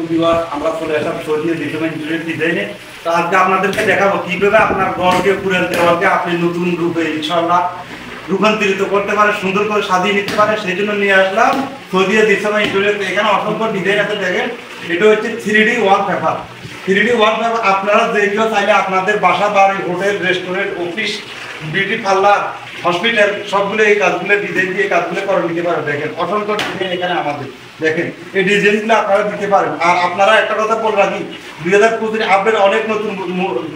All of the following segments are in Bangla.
ভিউয়ার, আমরা চলে আসলাম সৌদি ডিজাইন ডিজাইনে। তো আজকে আপনাদেরকে দেখাবো কিভাবে আপনার ঘরকে পুরান দেওয়ালকে আপনি নতুন রূপে ইনশাআল্লাহ রূপান্তরিত করতে পারে, সুন্দর করে সাজিয়ে নিতে পারে। সেই জন্য নিয়ে আসলাম সৌদি ডিজাইন ইন্টেরিয়র। এখানে অসংখ্য ডিজাইন আছে, দেখেন এটা হচ্ছে 3D ওয়ালপেপার। 3D ওয়ালপেপার আপনারা যেগুলো চাইলে আপনাদের বাসা, বাড়ি, hotel, restaurant, office, beauty parlour, hospital সবগুলো এই কাজগুলো ডিজাইন দিয়ে কাজগুলো করে নিতে পারেন। দেখেন অসংখ্য ডিজাইন এখানে আমাদের, দেখেন এই ডিজাইনগুলো আপনারা দিতে পারেন। আর আপনারা একটা কথা বলে রাখি, 2025 আপডেট অনেক নতুন,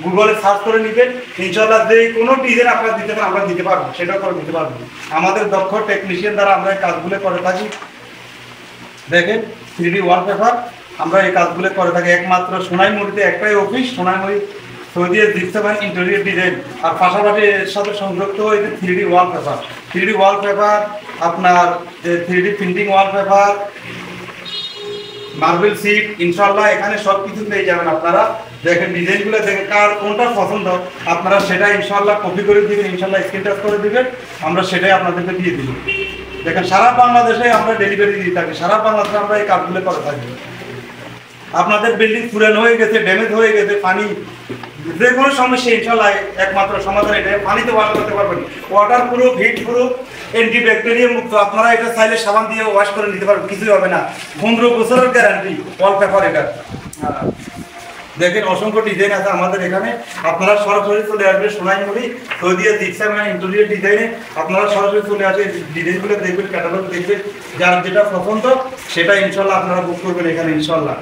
গুগলে সার্চ করে নেবেন, ইনশাআল্লাহ যে কোনো ডিজাইন আপনারা দিতে পারেন, আমরা দিতে পারবো, সেটাও করে দিতে পারবো। আমাদের দক্ষ টেকনিশিয়ান দ্বারা আমরা এই কাজগুলো করে থাকি। দেখেন 3D ওয়ালপেপার আমরা এই কাজগুলো করে থাকি একমাত্র সোনাইমুড়িতে একটাই office, Sonaimuri Saudi design interior design. আর পাশাপাশি এর সাথে সংযুক্ত হয়েছে 3D ওয়ালপেপার। 3D ওয়ালপেপার আপনার 3D printing wallpaper, marble seat, ইনশাআল্লাহ এখানে সব কিছু পেয়ে যাবেন আপনারা। দেখেন ডিজাইনগুলো দেখেন, কার কোনটা পছন্দ আপনারা সেটা ইনশাআল্লাহ কপি করে দিবেন, ইনশাআল্লাহ স্ক্রিন টাচ করে দিবেন, আমরা সেটাই আপনাদেরকে দিয়ে দিব। দেখেন সারা বাংলাদেশে আমরা ডেলিভারি দিয়ে থাকি, সারা বাংলাদেশে আমরা এই কাজগুলো করে থাকি। আপনাদের বিল্ডিং পুরানো হয়ে গেছে, ড্যামেজ হয়ে গেছে, পানি যে কোনো সমস্যা ইনশাআল্লাহ একমাত্র সমাধান এটা। পানিতে ওয়াশ করতে পারবেন, water proof, heat proof, anti bacteria মুক্ত। আপনারা এটা চাইলে সাবান দিয়ে ওয়াশ করে নিতে পারবেন, কিছুই হবে না। 15 বছরের গ্যারান্টি ওয়ালপেপার এটা। দেখেন অসংখ্য ডিজাইন আছে আমাদের এখানে। আপনারা সরাসরি চলে আসবেন সোনাইমুড়ি সৌদি ডিজাইন ইন্টেরিয়র ডিজাইনে। আপনারা সরাসরি চলে আসে ডিজাইনগুলো দেখবেন, ক্যাটালগ দেখবেন, যার যেটা পছন্দ সেটা ইনশাআল্লাহ আপনারা বুক করবেন এখানে ইনশাআল্লাহ।